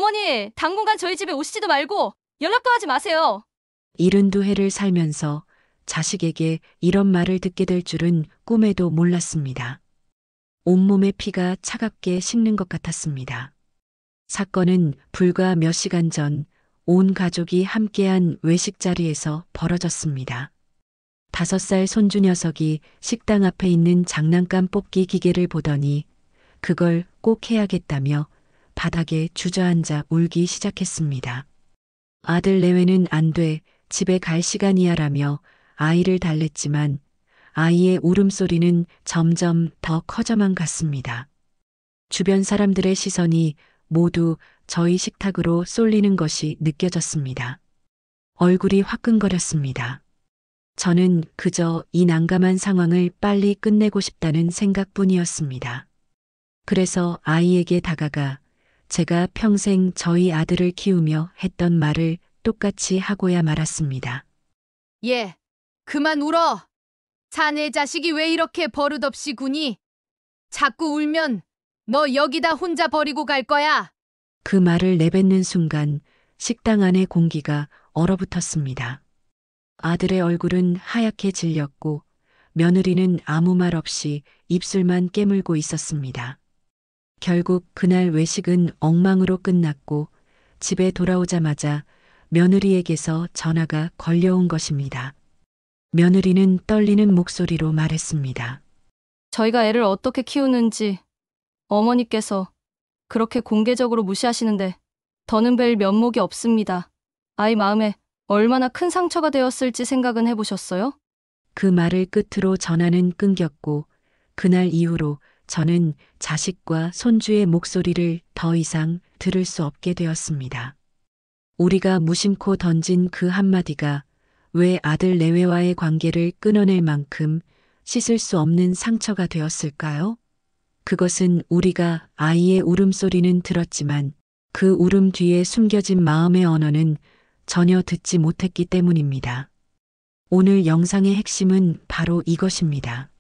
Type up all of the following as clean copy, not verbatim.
어머니, 당분간 저희 집에 오시지도 말고 연락도 하지 마세요. 72회를 살면서 자식에게 이런 말을 듣게 될 줄은 꿈에도 몰랐습니다. 온몸의 피가 차갑게 식는 것 같았습니다. 사건은 불과 몇 시간 전 온 가족이 함께한 외식 자리에서 벌어졌습니다. 5살 손주 녀석이 식당 앞에 있는 장난감 뽑기 기계를 보더니 그걸 꼭 해야겠다며 바닥에 주저앉아 울기 시작했습니다. 아들 내외는 안 돼, 집에 갈 시간이야라며 아이를 달랬지만 아이의 울음소리는 점점 더 커져만 갔습니다. 주변 사람들의 시선이 모두 저희 식탁으로 쏠리는 것이 느껴졌습니다. 얼굴이 화끈거렸습니다. 저는 그저 이 난감한 상황을 빨리 끝내고 싶다는 생각뿐이었습니다. 그래서 아이에게 다가가 제가 평생 저희 아들을 키우며 했던 말을 똑같이 하고야 말았습니다. 예, 그만 울어. 자네 자식이 왜 이렇게 버릇없이 구니? 자꾸 울면 너 여기다 혼자 버리고 갈 거야. 그 말을 내뱉는 순간 식당 안의 공기가 얼어붙었습니다. 아들의 얼굴은 하얗게 질렸고 며느리는 아무 말 없이 입술만 깨물고 있었습니다. 결국 그날 외식은 엉망으로 끝났고 집에 돌아오자마자 며느리에게서 전화가 걸려온 것입니다. 며느리는 떨리는 목소리로 말했습니다. 저희가 애를 어떻게 키우는지 어머니께서 그렇게 공개적으로 무시하시는데 더는 뵐 면목이 없습니다. 아이 마음에 얼마나 큰 상처가 되었을지 생각은 해보셨어요? 그 말을 끝으로 전화는 끊겼고 그날 이후로 저는 자식과 손주의 목소리를 더 이상 들을 수 없게 되었습니다. 우리가 무심코 던진 그 한마디가 왜 아들 내외와의 관계를 끊어낼 만큼 씻을 수 없는 상처가 되었을까요? 그것은 우리가 아이의 울음소리는 들었지만 그 울음 뒤에 숨겨진 마음의 언어는 전혀 듣지 못했기 때문입니다. 오늘 영상의 핵심은 바로 이것입니다.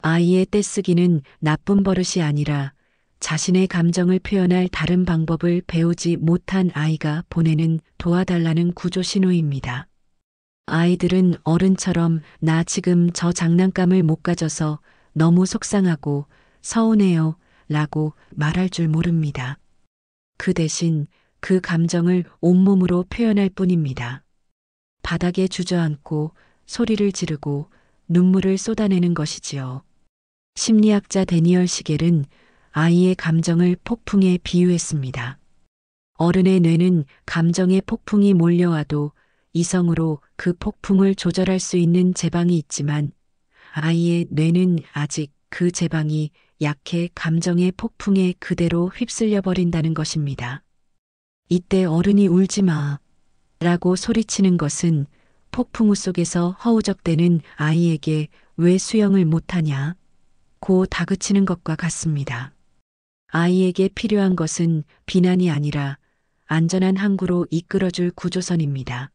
아이의 떼쓰기는 나쁜 버릇이 아니라 자신의 감정을 표현할 다른 방법을 배우지 못한 아이가 보내는 도와달라는 구조 신호입니다. 아이들은 어른처럼 나 지금 저 장난감을 못 가져서 너무 속상하고 서운해요 라고 말할 줄 모릅니다. 그 대신 그 감정을 온몸으로 표현할 뿐입니다. 바닥에 주저앉고 소리를 지르고 눈물을 쏟아내는 것이지요. 심리학자 데니얼 시겔은 아이의 감정을 폭풍에 비유했습니다. 어른의 뇌는 감정의 폭풍이 몰려와도 이성으로 그 폭풍을 조절할 수 있는 제방이 있지만 아이의 뇌는 아직 그 제방이 약해 감정의 폭풍에 그대로 휩쓸려 버린다는 것입니다. 이때 어른이 울지 마 라고 소리치는 것은 폭풍우 속에서 허우적대는 아이에게 왜 수영을 못하냐 고 다그치는 것과 같습니다. 아이에게 필요한 것은 비난이 아니라 안전한 항구로 이끌어줄 구조선입니다.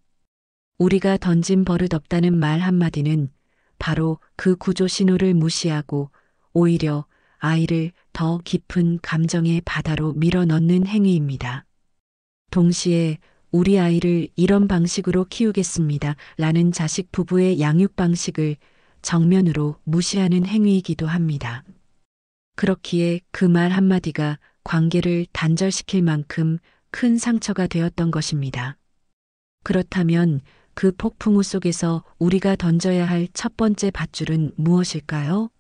우리가 던진 버릇 없다는 말 한마디는 바로 그 구조 신호를 무시하고 오히려 아이를 더 깊은 감정의 바다로 밀어넣는 행위입니다. 동시에 우리 아이를 이런 방식으로 키우겠습니다 라는 자식 부부의 양육 방식을 정면으로 무시하는 행위이기도 합니다. 그렇기에 그 말 한마디가 관계를 단절시킬 만큼 큰 상처가 되었던 것입니다. 그렇다면 그 폭풍우 속에서 우리가 던져야 할 첫 번째 밧줄은 무엇일까요?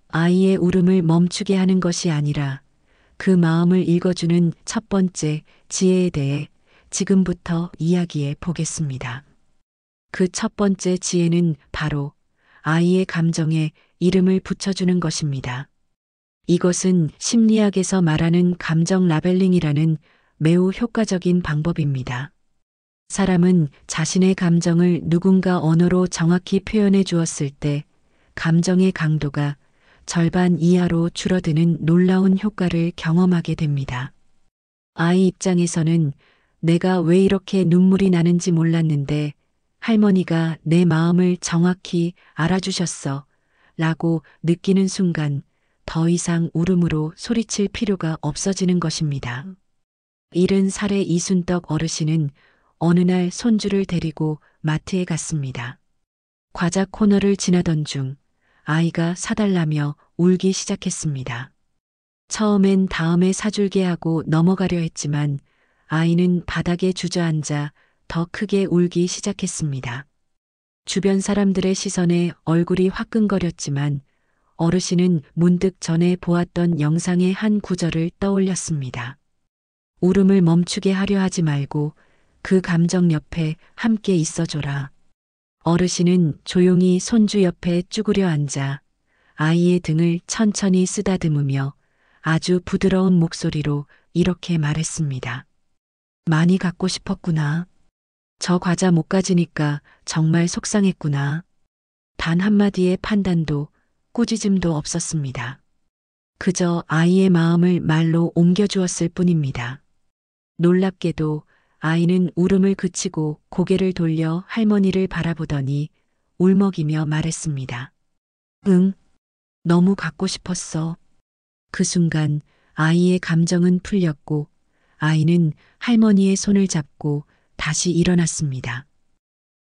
아이의 울음을 멈추게 하는 것이 아니라 그 마음을 읽어주는 첫 번째 지혜에 대해 지금부터 이야기해 보겠습니다. 그 첫 번째 지혜는 바로 아이의 감정에 이름을 붙여주는 것입니다. 이것은 심리학에서 말하는 감정 라벨링이라는 매우 효과적인 방법입니다. 사람은 자신의 감정을 누군가 언어로 정확히 표현해 주었을 때 감정의 강도가 절반 이하로 줄어드는 놀라운 효과를 경험하게 됩니다. 아이 입장에서는 내가 왜 이렇게 눈물이 나는지 몰랐는데 할머니가 내 마음을 정확히 알아주셨어 라고 느끼는 순간 더 이상 울음으로 소리칠 필요가 없어지는 것입니다. 70살의 이순덕 어르신은 어느 날 손주를 데리고 마트에 갔습니다. 과자 코너를 지나던 중 아이가 사달라며 울기 시작했습니다. 처음엔 다음에 사줄게 하고 넘어가려 했지만 아이는 바닥에 주저앉아 더 크게 울기 시작했습니다. 주변 사람들의 시선에 얼굴이 화끈거렸지만 어르신은 문득 전에 보았던 영상의 한 구절을 떠올렸습니다. 울음을 멈추게 하려 하지 말고 그 감정 옆에 함께 있어줘라. 어르신은 조용히 손주 옆에 쭈그려 앉아 아이의 등을 천천히 쓰다듬으며 아주 부드러운 목소리로 이렇게 말했습니다. 많이 갖고 싶었구나. 저 과자 못 가지니까 정말 속상했구나. 단 한마디의 판단도 꾸짖음도 없었습니다. 그저 아이의 마음을 말로 옮겨주었을 뿐입니다. 놀랍게도 아이는 울음을 그치고 고개를 돌려 할머니를 바라보더니 울먹이며 말했습니다. 응, 너무 갖고 싶었어. 그 순간 아이의 감정은 풀렸고 아이는 할머니의 손을 잡고 다시 일어났습니다.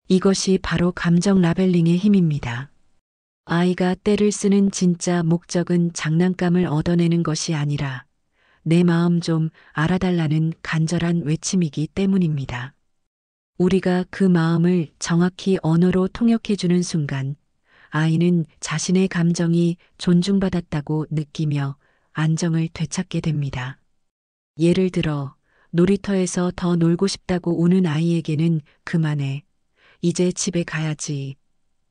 이것이 바로 감정 라벨링의 힘입니다. 아이가 때를 쓰는 진짜 목적은 장난감을 얻어내는 것이 아니라 내 마음 좀 알아달라는 간절한 외침이기 때문입니다. 우리가 그 마음을 정확히 언어로 통역해주는 순간 아이는 자신의 감정이 존중받았다고 느끼며 안정을 되찾게 됩니다. 예를 들어 놀이터에서 더 놀고 싶다고 우는 아이에게는 그만해. 이제 집에 가야지.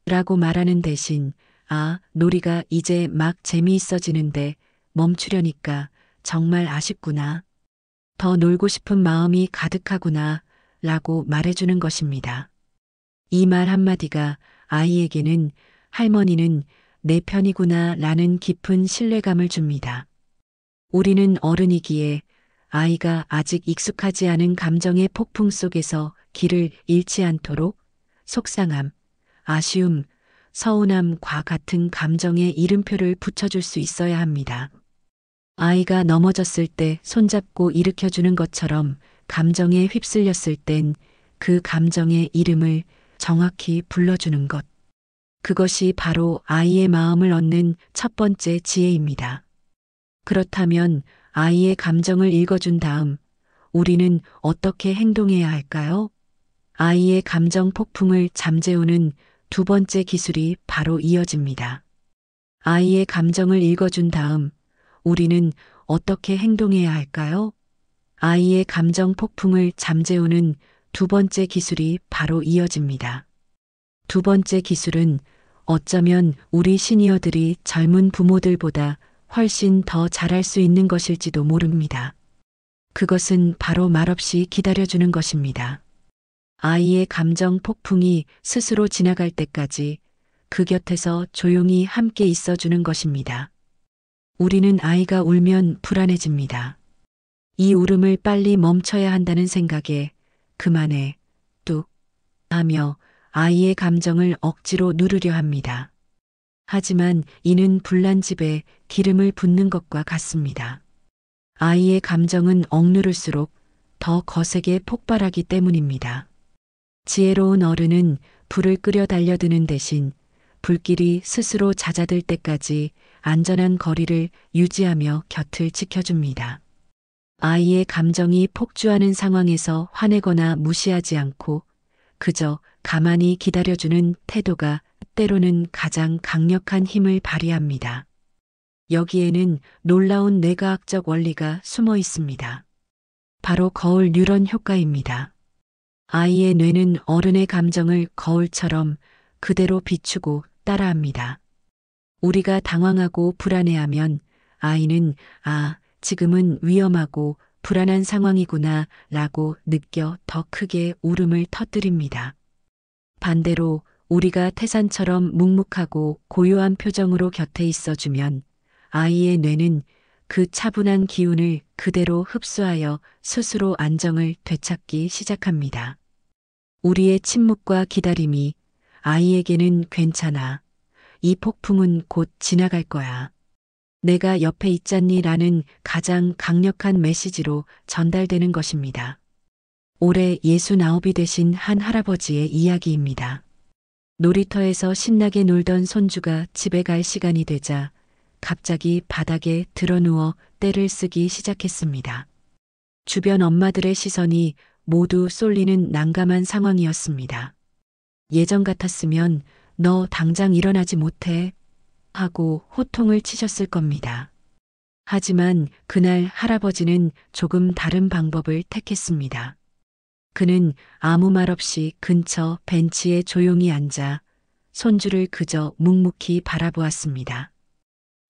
라고 말하는 대신 아, 놀이가 이제 막 재미있어지는데 멈추려니까 정말 아쉽구나. 더 놀고 싶은 마음이 가득하구나. 라고 말해주는 것입니다. 이 말 한마디가 아이에게는 할머니는 내 편이구나 라는 깊은 신뢰감을 줍니다. 우리는 어른이기에 아이가 아직 익숙하지 않은 감정의 폭풍 속에서 길을 잃지 않도록 속상함, 아쉬움, 서운함과 같은 감정의 이름표를 붙여줄 수 있어야 합니다. 아이가 넘어졌을 때 손잡고 일으켜주는 것처럼 감정에 휩쓸렸을 땐 그 감정의 이름을 정확히 불러주는 것. 그것이 바로 아이의 마음을 얻는 첫 번째 지혜입니다. 그렇다면 아이의 감정을 읽어준 다음 우리는 어떻게 행동해야 할까요? 아이의 감정 폭풍을 잠재우는 두 번째 기술이 바로 이어집니다. 아이의 감정을 읽어준 다음 우리는 어떻게 행동해야 할까요? 아이의 감정 폭풍을 잠재우는 두 번째 기술이 바로 이어집니다. 두 번째 기술은 어쩌면 우리 시니어들이 젊은 부모들보다 훨씬 더 잘할 수 있는 것일지도 모릅니다. 그것은 바로 말없이 기다려주는 것입니다. 아이의 감정 폭풍이 스스로 지나갈 때까지 그 곁에서 조용히 함께 있어주는 것입니다. 우리는 아이가 울면 불안해집니다. 이 울음을 빨리 멈춰야 한다는 생각에 그만해, 뚝 하며 아이의 감정을 억지로 누르려 합니다. 하지만 이는 불난집에 기름을 붓는 것과 같습니다. 아이의 감정은 억누를수록 더 거세게 폭발하기 때문입니다. 지혜로운 어른은 불을 끄려 달려드는 대신 불길이 스스로 잦아들 때까지 안전한 거리를 유지하며 곁을 지켜줍니다. 아이의 감정이 폭주하는 상황에서 화내거나 무시하지 않고 그저 가만히 기다려주는 태도가 때로는 가장 강력한 힘을 발휘합니다. 여기에는 놀라운 뇌과학적 원리가 숨어 있습니다. 바로 거울 뉴런 효과입니다. 아이의 뇌는 어른의 감정을 거울처럼 그대로 비추고 따라합니다. 우리가 당황하고 불안해하면 아이는 아, 지금은 위험하고 불안한 상황이구나 라고 느껴 더 크게 울음을 터뜨립니다. 반대로 우리가 태산처럼 묵묵하고 고요한 표정으로 곁에 있어주면 아이의 뇌는 그 차분한 기운을 그대로 흡수하여 스스로 안정을 되찾기 시작합니다. 우리의 침묵과 기다림이 아이에게는 괜찮아. 이 폭풍은 곧 지나갈 거야. 내가 옆에 있잖니 라는 가장 강력한 메시지로 전달되는 것입니다. 올해 69이 되신 한 할아버지의 이야기입니다. 놀이터에서 신나게 놀던 손주가 집에 갈 시간이 되자 갑자기 바닥에 드러누워 떼를 쓰기 시작했습니다. 주변 엄마들의 시선이 모두 쏠리는 난감한 상황이었습니다. 예전 같았으면 너 당장 일어나지 못해 하고 호통을 치셨을 겁니다. 하지만 그날 할아버지는 조금 다른 방법을 택했습니다. 그는 아무 말 없이 근처 벤치에 조용히 앉아 손주를 그저 묵묵히 바라보았습니다.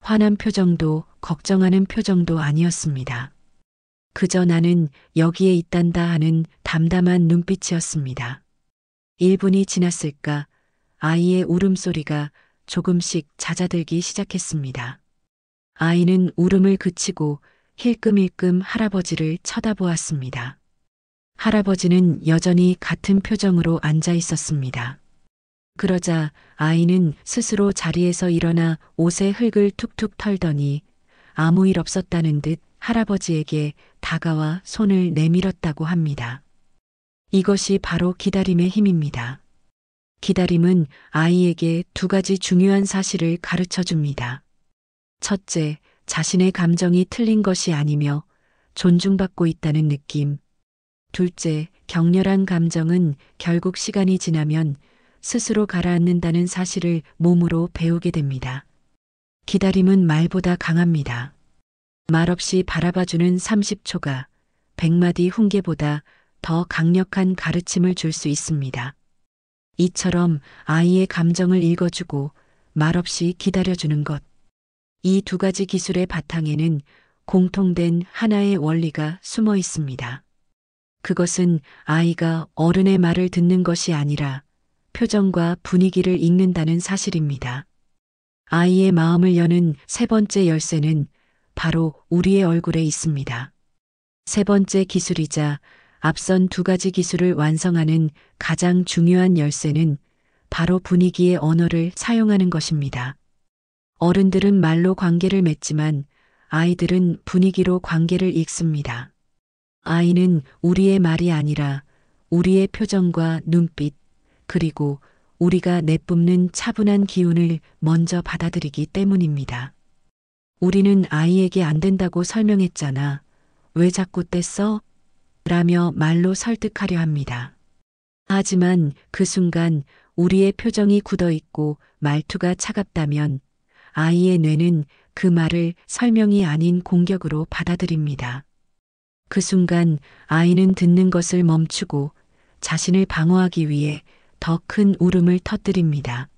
화난 표정도 걱정하는 표정도 아니었습니다. 그저 나는 여기에 있단다 하는 담담한 눈빛이었습니다. 1분이 지났을까 아이의 울음소리가 조금씩 잦아들기 시작했습니다. 아이는 울음을 그치고 힐끔힐끔 할아버지를 쳐다보았습니다. 할아버지는 여전히 같은 표정으로 앉아 있었습니다. 그러자 아이는 스스로 자리에서 일어나 옷에 흙을 툭툭 털더니 아무 일 없었다는 듯 할아버지에게 다가와 손을 내밀었다고 합니다. 이것이 바로 기다림의 힘입니다. 기다림은 아이에게 두 가지 중요한 사실을 가르쳐 줍니다. 첫째, 자신의 감정이 틀린 것이 아니며 존중받고 있다는 느낌. 둘째, 격렬한 감정은 결국 시간이 지나면 스스로 가라앉는다는 사실을 몸으로 배우게 됩니다. 기다림은 말보다 강합니다. 말없이 바라봐주는 30초가 100마디 훈계보다 더 강력한 가르침을 줄 수 있습니다. 이처럼 아이의 감정을 읽어주고 말없이 기다려주는 것. 이 두 가지 기술의 바탕에는 공통된 하나의 원리가 숨어 있습니다. 그것은 아이가 어른의 말을 듣는 것이 아니라 표정과 분위기를 읽는다는 사실입니다. 아이의 마음을 여는 세 번째 열쇠는 바로 우리의 얼굴에 있습니다. 세 번째 기술이자 앞선 두 가지 기술을 완성하는 가장 중요한 열쇠는 바로 분위기의 언어를 사용하는 것입니다. 어른들은 말로 관계를 맺지만 아이들은 분위기로 관계를 읽습니다. 아이는 우리의 말이 아니라 우리의 표정과 눈빛, 그리고 우리가 내뿜는 차분한 기운을 먼저 받아들이기 때문입니다. 우리는 아이에게 안 된다고 설명했잖아. 왜 자꾸 뗐어? 라며 말로 설득하려 합니다. 하지만 그 순간 우리의 표정이 굳어 있고 말투가 차갑다면 아이의 뇌는 그 말을 설명이 아닌 공격으로 받아들입니다. 그 순간 아이는 듣는 것을 멈추고 자신을 방어하기 위해 더 큰 울음을 터뜨립니다.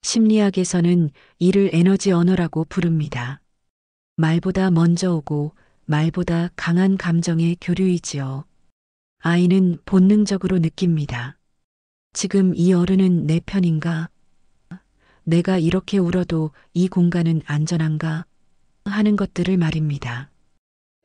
심리학에서는 이를 에너지 언어라고 부릅니다. 말보다 먼저 오고 말보다 강한 감정의 교류이지요. 아이는 본능적으로 느낍니다. 지금 이 어른은 내 편인가? 내가 이렇게 울어도 이 공간은 안전한가? 하는 것들을 말입니다.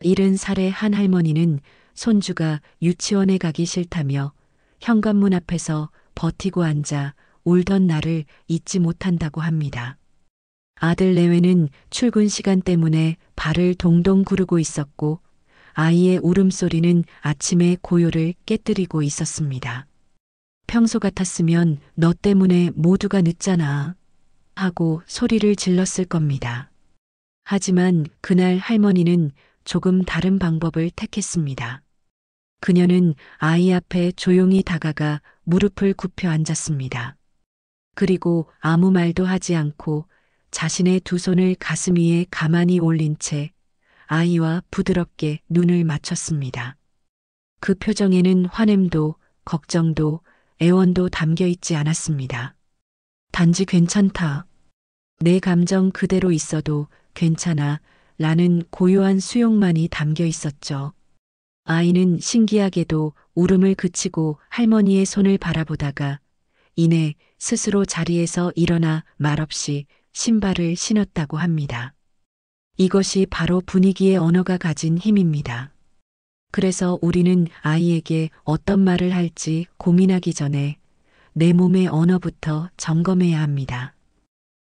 70살의 한 할머니는 손주가 유치원에 가기 싫다며 현관문 앞에서 버티고 앉아 울던 날을 잊지 못한다고 합니다. 아들 내외는 출근 시간 때문에 발을 동동 구르고 있었고 아이의 울음소리는 아침의 고요를 깨뜨리고 있었습니다. 평소 같았으면 너 때문에 모두가 늦잖아 하고 소리를 질렀을 겁니다. 하지만 그날 할머니는 조금 다른 방법을 택했습니다. 그녀는 아이 앞에 조용히 다가가 무릎을 굽혀 앉았습니다. 그리고 아무 말도 하지 않고 자신의 두 손을 가슴 위에 가만히 올린 채 아이와 부드럽게 눈을 맞췄습니다. 그 표정에는 화냄도 걱정도 애원도 담겨 있지 않았습니다. 단지 괜찮다. 내 감정 그대로 있어도 괜찮아 라는 고요한 수용만이 담겨 있었죠. 아이는 신기하게도 울음을 그치고 할머니의 손을 바라보다가 이내 스스로 자리에서 일어나 말없이 신발을 신었다고 합니다. 이것이 바로 분위기의 언어가 가진 힘입니다. 그래서 우리는 아이에게 어떤 말을 할지 고민하기 전에 내 몸의 언어부터 점검해야 합니다.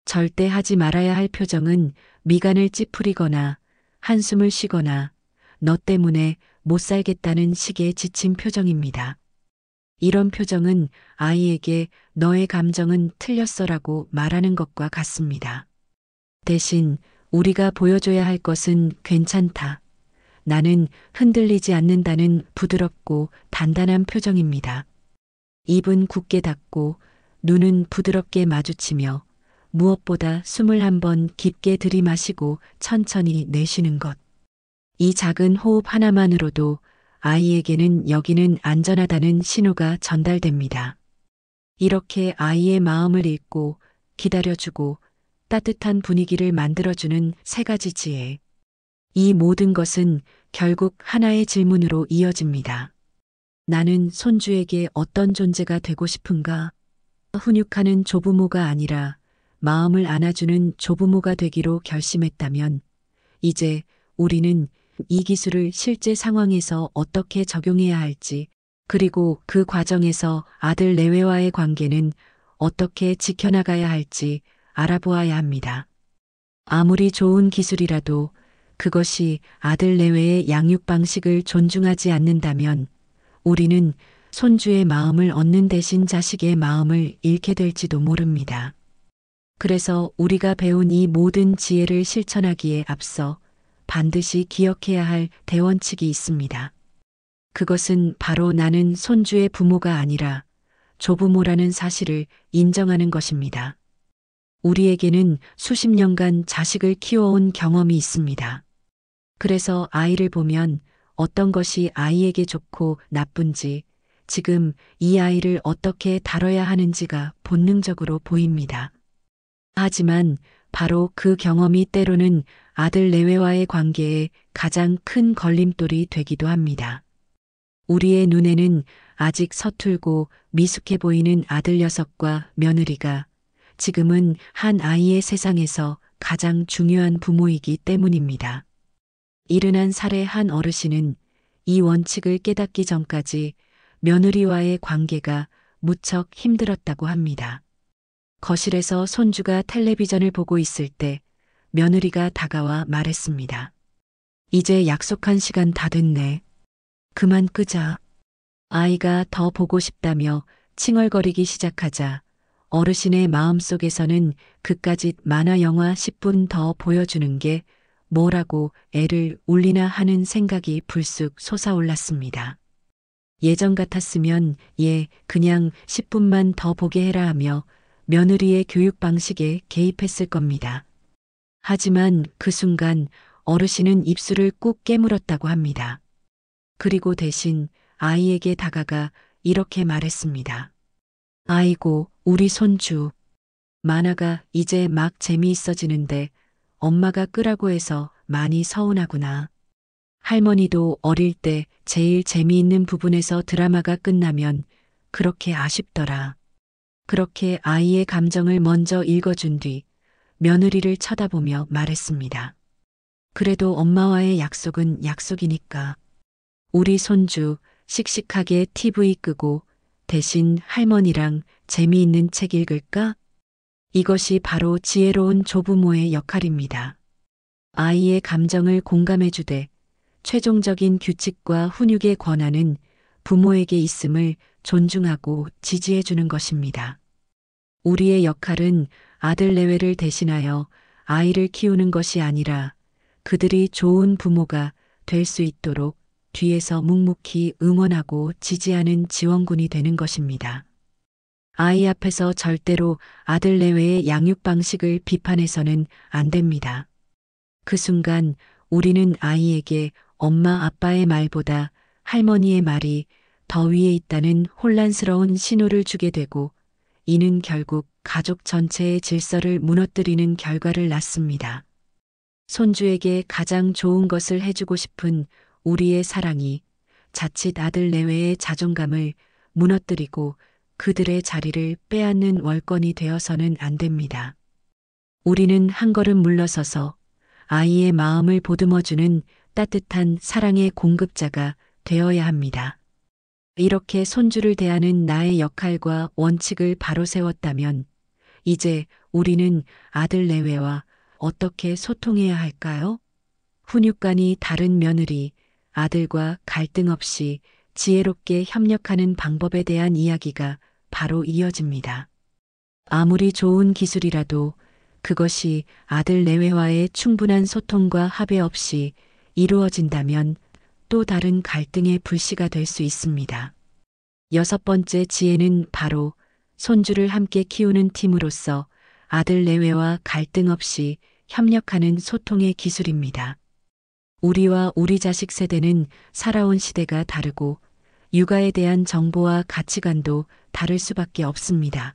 절대 하지 말아야 할 표정은 미간을 찌푸리거나 한숨을 쉬거나 너 때문에 못 살겠다는 식의 지친 표정입니다. 이런 표정은 아이에게 너의 감정은 틀렸어라고 말하는 것과 같습니다. 대신 우리가 보여줘야 할 것은 괜찮다. 나는 흔들리지 않는다는 부드럽고 단단한 표정입니다. 입은 굳게 닫고 눈은 부드럽게 마주치며 무엇보다 숨을 한번 깊게 들이마시고 천천히 내쉬는 것. 이 작은 호흡 하나만으로도 아이에게는 여기는 안전하다는 신호가 전달됩니다. 이렇게 아이의 마음을 읽고 기다려주고 따뜻한 분위기를 만들어주는 세 가지 지혜. 이 모든 것은 결국 하나의 질문으로 이어집니다. 나는 손주에게 어떤 존재가 되고 싶은가? 훈육하는 조부모가 아니라 마음을 안아주는 조부모가 되기로 결심했다면 이제 우리는 이 기술을 실제 상황에서 어떻게 적용해야 할지, 그리고 그 과정에서 아들 내외와의 관계는 어떻게 지켜나가야 할지 알아보아야 합니다. 아무리 좋은 기술이라도 그것이 아들 내외의 양육 방식을 존중하지 않는다면 우리는 손주의 마음을 얻는 대신 자식의 마음을 잃게 될지도 모릅니다. 그래서 우리가 배운 이 모든 지혜를 실천하기에 앞서 반드시 기억해야 할 대원칙이 있습니다. 그것은 바로 나는 손주의 부모가 아니라 조부모라는 사실을 인정하는 것입니다. 우리에게는 수십 년간 자식을 키워온 경험이 있습니다. 그래서 아이를 보면 어떤 것이 아이에게 좋고 나쁜지, 지금 이 아이를 어떻게 다뤄야 하는지가 본능적으로 보입니다. 하지만 바로 그 경험이 때로는 아들 내외와의 관계에 가장 큰 걸림돌이 되기도 합니다. 우리의 눈에는 아직 서툴고 미숙해 보이는 아들 녀석과 며느리가 지금은 한 아이의 세상에서 가장 중요한 부모이기 때문입니다. 71살의 한 어르신은 이 원칙을 깨닫기 전까지 며느리와의 관계가 무척 힘들었다고 합니다. 거실에서 손주가 텔레비전을 보고 있을 때 며느리가 다가와 말했습니다. 이제 약속한 시간 다 됐네. 그만 끄자. 아이가 더 보고 싶다며 칭얼거리기 시작하자 어르신의 마음속에서는 그까짓 만화 영화 10분 더 보여주는 게 뭐라고 애를 울리나 하는 생각이 불쑥 솟아올랐습니다. 예전 같았으면 그냥 10분만 더 보게 해라 하며 며느리의 교육 방식에 개입했을 겁니다. 하지만 그 순간 어르신은 입술을 꾹 깨물었다고 합니다. 그리고 대신 아이에게 다가가 이렇게 말했습니다. 아이고, 우리 손주. 만화가 이제 막 재미있어지는데 엄마가 끄라고 해서 많이 서운하구나. 할머니도 어릴 때 제일 재미있는 부분에서 드라마가 끝나면 그렇게 아쉽더라. 그렇게 아이의 감정을 먼저 읽어준 뒤 며느리를 쳐다보며 말했습니다. 그래도 엄마와의 약속은 약속이니까. 우리 손주 씩씩하게 TV 끄고 대신 할머니랑 재미있는 책 읽을까? 이것이 바로 지혜로운 조부모의 역할입니다. 아이의 감정을 공감해주되 최종적인 규칙과 훈육의 권한은 부모에게 있음을 존중하고 지지해주는 것입니다. 우리의 역할은 아들 내외를 대신하여 아이를 키우는 것이 아니라 그들이 좋은 부모가 될 수 있도록 뒤에서 묵묵히 응원하고 지지하는 지원군이 되는 것입니다. 아이 앞에서 절대로 아들 내외의 양육 방식을 비판해서는 안 됩니다. 그 순간 우리는 아이에게 엄마 아빠의 말보다 할머니의 말이 더 위에 있다는 혼란스러운 신호를 주게 되고 이는 결국 가족 전체의 질서를 무너뜨리는 결과를 낳습니다. 손주에게 가장 좋은 것을 해주고 싶은 우리의 사랑이 자칫 아들 내외의 자존감을 무너뜨리고 그들의 자리를 빼앗는 월권이 되어서는 안 됩니다. 우리는 한 걸음 물러서서 아이의 마음을 보듬어주는 따뜻한 사랑의 공급자가 되어야 합니다. 이렇게 손주를 대하는 나의 역할과 원칙을 바로 세웠다면 이제 우리는 아들 내외와 어떻게 소통해야 할까요? 훈육관이 다른 며느리, 아들과 갈등 없이 지혜롭게 협력하는 방법에 대한 이야기가 바로 이어집니다. 아무리 좋은 기술이라도 그것이 아들 내외와의 충분한 소통과 합의 없이 이루어진다면 또 다른 갈등의 불씨가 될 수 있습니다. 여섯 번째 지혜는 바로 손주를 함께 키우는 팀으로서 아들 내외와 갈등 없이 협력하는 소통의 기술입니다. 우리와 우리 자식 세대는 살아온 시대가 다르고 육아에 대한 정보와 가치관도 다를 수밖에 없습니다.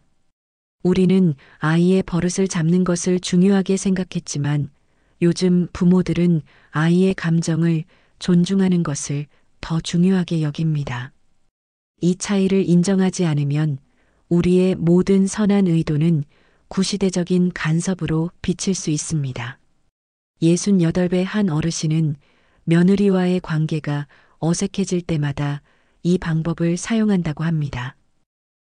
우리는 아이의 버릇을 잡는 것을 중요하게 생각했지만 요즘 부모들은 아이의 감정을 존중하는 것을 더 중요하게 여깁니다. 이 차이를 인정하지 않으면 우리의 모든 선한 의도는 구시대적인 간섭으로 비칠 수 있습니다. 68배 한 어르신은 며느리와의 관계가 어색해질 때마다 이 방법을 사용한다고 합니다.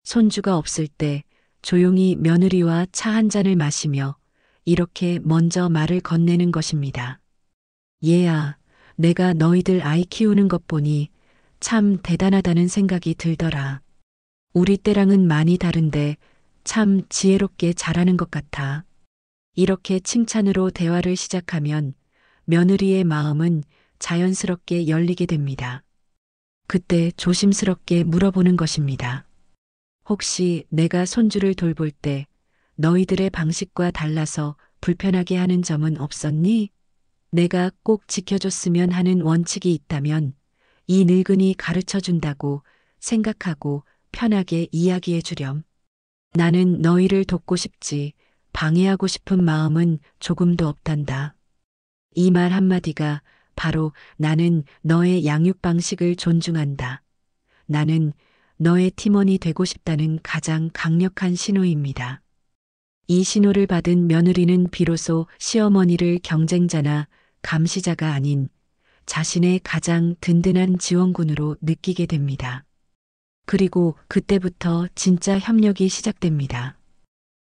손주가 없을 때 조용히 며느리와 차 한 잔을 마시며 이렇게 먼저 말을 건네는 것입니다. 얘야, 내가 너희들 아이 키우는 것 보니 참 대단하다는 생각이 들더라. 우리 때랑은 많이 다른데 참 지혜롭게 잘하는 것 같아. 이렇게 칭찬으로 대화를 시작하면 며느리의 마음은 자연스럽게 열리게 됩니다. 그때 조심스럽게 물어보는 것입니다. 혹시 내가 손주를 돌볼 때 너희들의 방식과 달라서 불편하게 하는 점은 없었니? 내가 꼭 지켜줬으면 하는 원칙이 있다면 이 늙은이 가르쳐 준다고 생각하고 편하게 이야기해 주렴. 나는 너희를 돕고 싶지 방해하고 싶은 마음은 조금도 없단다. 이 말 한마디가 바로 나는 너의 양육 방식을 존중한다. 나는 너의 팀원이 되고 싶다는 가장 강력한 신호입니다. 이 신호를 받은 며느리는 비로소 시어머니를 경쟁자나 감시자가 아닌 자신의 가장 든든한 지원군으로 느끼게 됩니다. 그리고 그때부터 진짜 협력이 시작됩니다.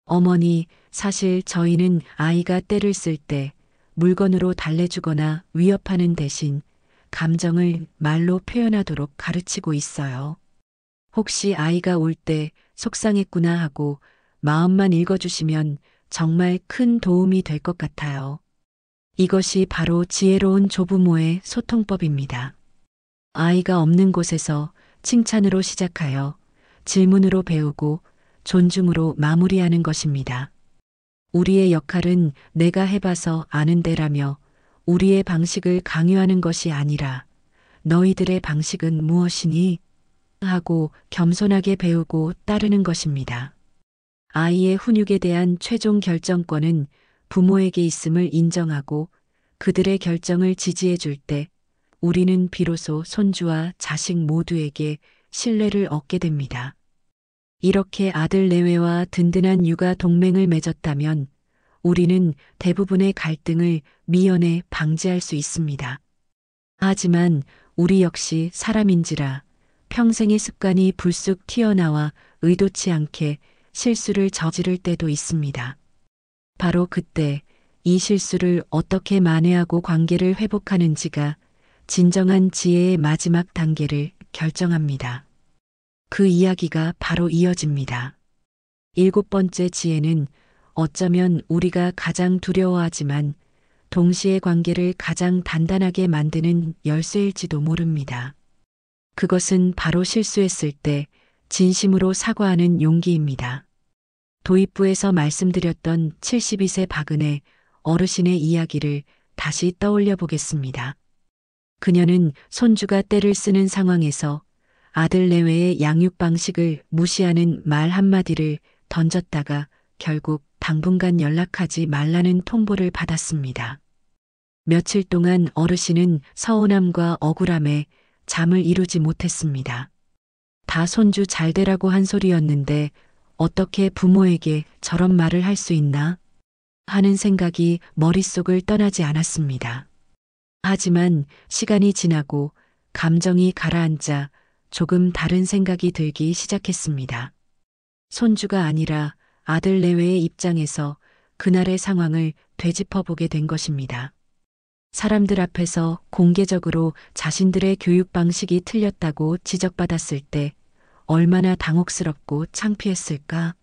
어머니, 사실 저희는 아이가 때를 쓸 때 물건으로 달래주거나 위협하는 대신 감정을 말로 표현하도록 가르치고 있어요. 혹시 아이가 울 때 속상했구나 하고 마음만 읽어주시면 정말 큰 도움이 될 것 같아요. 이것이 바로 지혜로운 조부모의 소통법입니다. 아이가 없는 곳에서 칭찬으로 시작하여 질문으로 배우고 존중으로 마무리하는 것입니다. 우리의 역할은 내가 해봐서 아는데라며 우리의 방식을 강요하는 것이 아니라 너희들의 방식은 무엇이니? 하고 겸손하게 배우고 따르는 것입니다. 아이의 훈육에 대한 최종 결정권은 부모에게 있음을 인정하고 그들의 결정을 지지해 줄 때 우리는 비로소 손주와 자식 모두에게 신뢰를 얻게 됩니다. 이렇게 아들 내외와 든든한 육아 동맹을 맺었다면 우리는 대부분의 갈등을 미연에 방지할 수 있습니다. 하지만 우리 역시 사람인지라 평생의 습관이 불쑥 튀어나와 의도치 않게 실수를 저지를 때도 있습니다. 바로 그때 이 실수를 어떻게 만회하고 관계를 회복하는지가 진정한 지혜의 마지막 단계를 결정합니다. 그 이야기가 바로 이어집니다. 7번째 지혜는 어쩌면 우리가 가장 두려워하지만 동시에 관계를 가장 단단하게 만드는 열쇠일지도 모릅니다. 그것은 바로 실수했을 때 진심으로 사과하는 용기입니다. 도입부에서 말씀드렸던 72세 박은혜 어르신의 이야기를 다시 떠올려 보겠습니다. 그녀는 손주가 떼를 쓰는 상황에서 아들 내외의 양육 방식을 무시하는 말 한마디를 던졌다가 결국 당분간 연락하지 말라는 통보를 받았습니다. 며칠 동안 어르신은 서운함과 억울함에 잠을 이루지 못했습니다. 다 손주 잘 되라고 한 소리였는데 어떻게 부모에게 저런 말을 할 수 있나 하는 생각이 머릿속을 떠나지 않았습니다. 하지만 시간이 지나고 감정이 가라앉아 조금 다른 생각이 들기 시작했습니다. 손주가 아니라 아들 내외의 입장에서 그날의 상황을 되짚어 보게 된 것입니다. 사람들 앞에서 공개적으로 자신들의 교육 방식이 틀렸다고 지적받았을 때 얼마나 당혹스럽고 창피했을까?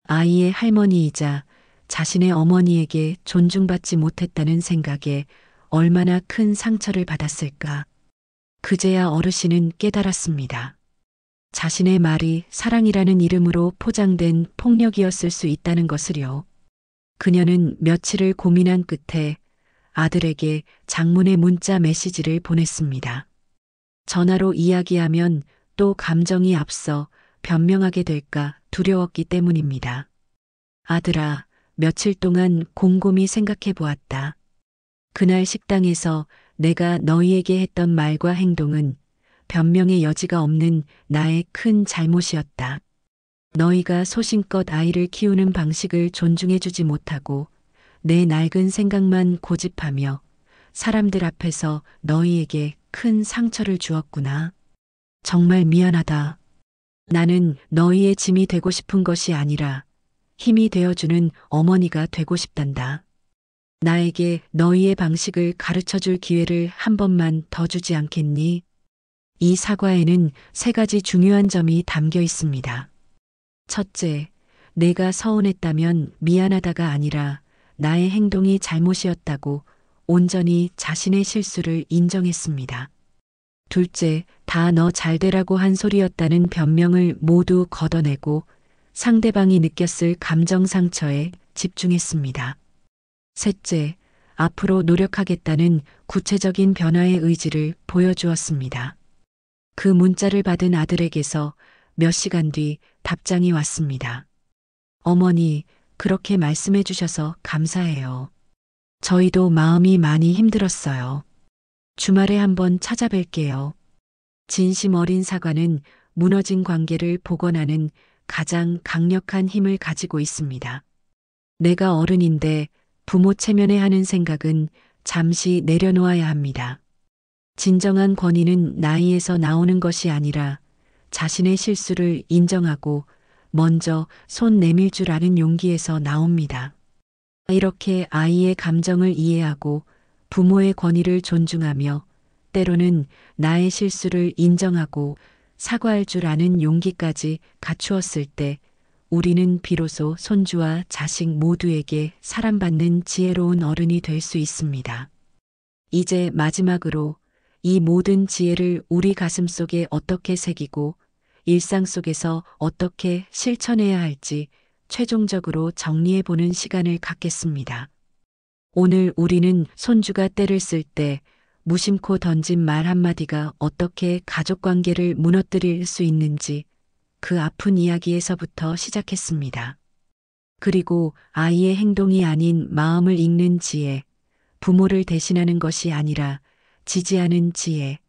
아이의 할머니이자 자신의 어머니에게 존중받지 못했다는 생각에 얼마나 큰 상처를 받았을까? 그제야 어르신은 깨달았습니다. 자신의 말이 사랑이라는 이름으로 포장된 폭력이었을 수 있다는 것을요. 그녀는 며칠을 고민한 끝에 아들에게 장문의 문자 메시지를 보냈습니다. 전화로 이야기하면 또 감정이 앞서 변명하게 될까 두려웠기 때문입니다. 아들아, 며칠 동안 곰곰이 생각해 보았다. 그날 식당에서 내가 너희에게 했던 말과 행동은 변명의 여지가 없는 나의 큰 잘못이었다. 너희가 소신껏 아이를 키우는 방식을 존중해주지 못하고 내 낡은 생각만 고집하며 사람들 앞에서 너희에게 큰 상처를 주었구나. 정말 미안하다. 나는 너희의 짐이 되고 싶은 것이 아니라 힘이 되어주는 어머니가 되고 싶단다. 나에게 너희의 방식을 가르쳐줄 기회를 한 번만 더 주지 않겠니? 이 사과에는 3가지 중요한 점이 담겨 있습니다. 첫째, 내가 서운했다면 미안하다가 아니라 나의 행동이 잘못이었다고 온전히 자신의 실수를 인정했습니다. 둘째, 다 너 잘되라고 한 소리였다는 변명을 모두 걷어내고 상대방이 느꼈을 감정 상처에 집중했습니다. 셋째, 앞으로 노력하겠다는 구체적인 변화의 의지를 보여주었습니다. 그 문자를 받은 아들에게서 몇 시간 뒤 답장이 왔습니다. 어머니, 그렇게 말씀해 주셔서 감사해요. 저희도 마음이 많이 힘들었어요. 주말에 한번 찾아뵐게요. 진심 어린 사과는 무너진 관계를 복원하는 가장 강력한 힘을 가지고 있습니다. 내가 어른인데 부모 체면에 하는 생각은 잠시 내려놓아야 합니다. 진정한 권위는 나이에서 나오는 것이 아니라 자신의 실수를 인정하고 먼저 손 내밀 줄 아는 용기에서 나옵니다. 이렇게 아이의 감정을 이해하고 부모의 권위를 존중하며 때로는 나의 실수를 인정하고 사과할 줄 아는 용기까지 갖추었을 때 우리는 비로소 손주와 자식 모두에게 사랑받는 지혜로운 어른이 될 수 있습니다. 이제 마지막으로 이 모든 지혜를 우리 가슴 속에 어떻게 새기고 일상 속에서 어떻게 실천해야 할지 최종적으로 정리해보는 시간을 갖겠습니다. 오늘 우리는 손주가 때를 쓸 때 무심코 던진 말 한마디가 어떻게 가족관계를 무너뜨릴 수 있는지 그 아픈 이야기에서부터 시작했습니다. 그리고 아이의 행동이 아닌 마음을 읽는 지혜, 부모를 대신하는 것이 아니라 지지하는 지혜,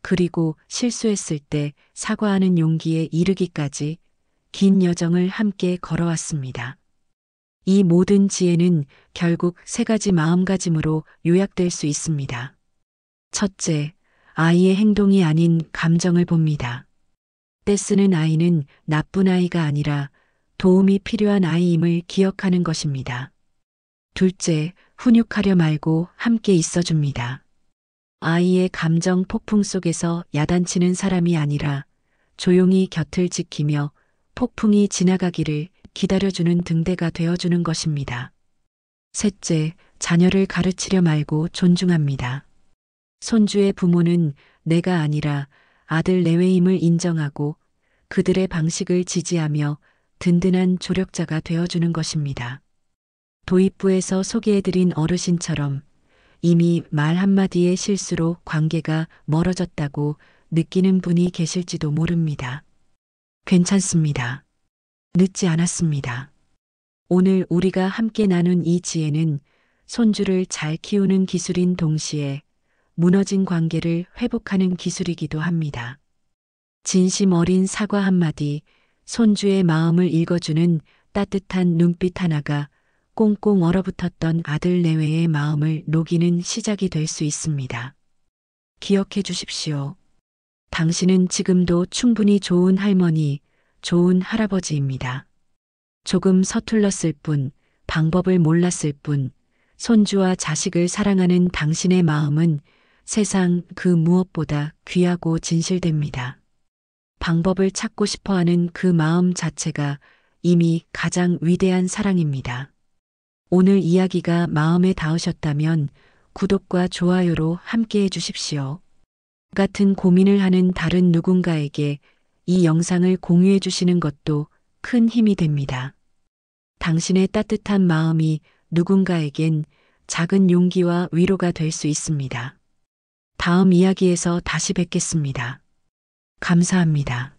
그리고 실수했을 때 사과하는 용기에 이르기까지 긴 여정을 함께 걸어왔습니다. 이 모든 지혜는 결국 3가지 마음가짐으로 요약될 수 있습니다. 첫째, 아이의 행동이 아닌 감정을 봅니다. 떼쓰는 아이는 나쁜 아이가 아니라 도움이 필요한 아이임을 기억하는 것입니다. 둘째, 훈육하려 말고 함께 있어줍니다. 아이의 감정 폭풍 속에서 야단치는 사람이 아니라 조용히 곁을 지키며 폭풍이 지나가기를 기다려주는 등대가 되어주는 것입니다. 셋째, 자녀를 가르치려 말고 존중합니다. 손주의 부모는 내가 아니라 아들 내외임을 인정하고 그들의 방식을 지지하며 든든한 조력자가 되어주는 것입니다. 도입부에서 소개해드린 어르신처럼 이미 말 한마디의 실수로 관계가 멀어졌다고 느끼는 분이 계실지도 모릅니다. 괜찮습니다. 늦지 않았습니다. 오늘 우리가 함께 나눈 이 지혜는 손주를 잘 키우는 기술인 동시에 무너진 관계를 회복하는 기술이기도 합니다. 진심 어린 사과 한마디, 손주의 마음을 읽어주는 따뜻한 눈빛 하나가 꽁꽁 얼어붙었던 아들 내외의 마음을 녹이는 시작이 될 수 있습니다. 기억해 주십시오. 당신은 지금도 충분히 좋은 할머니, 좋은 할아버지입니다. 조금 서툴렀을 뿐, 방법을 몰랐을 뿐, 손주와 자식을 사랑하는 당신의 마음은 세상 그 무엇보다 귀하고 진실됩니다. 방법을 찾고 싶어 하는 그 마음 자체가 이미 가장 위대한 사랑입니다. 오늘 이야기가 마음에 닿으셨다면 구독과 좋아요로 함께 해주십시오. 같은 고민을 하는 다른 누군가에게 이 영상을 공유해 주시는 것도 큰 힘이 됩니다. 당신의 따뜻한 마음이 누군가에겐 작은 용기와 위로가 될 수 있습니다. 다음 이야기에서 다시 뵙겠습니다. 감사합니다.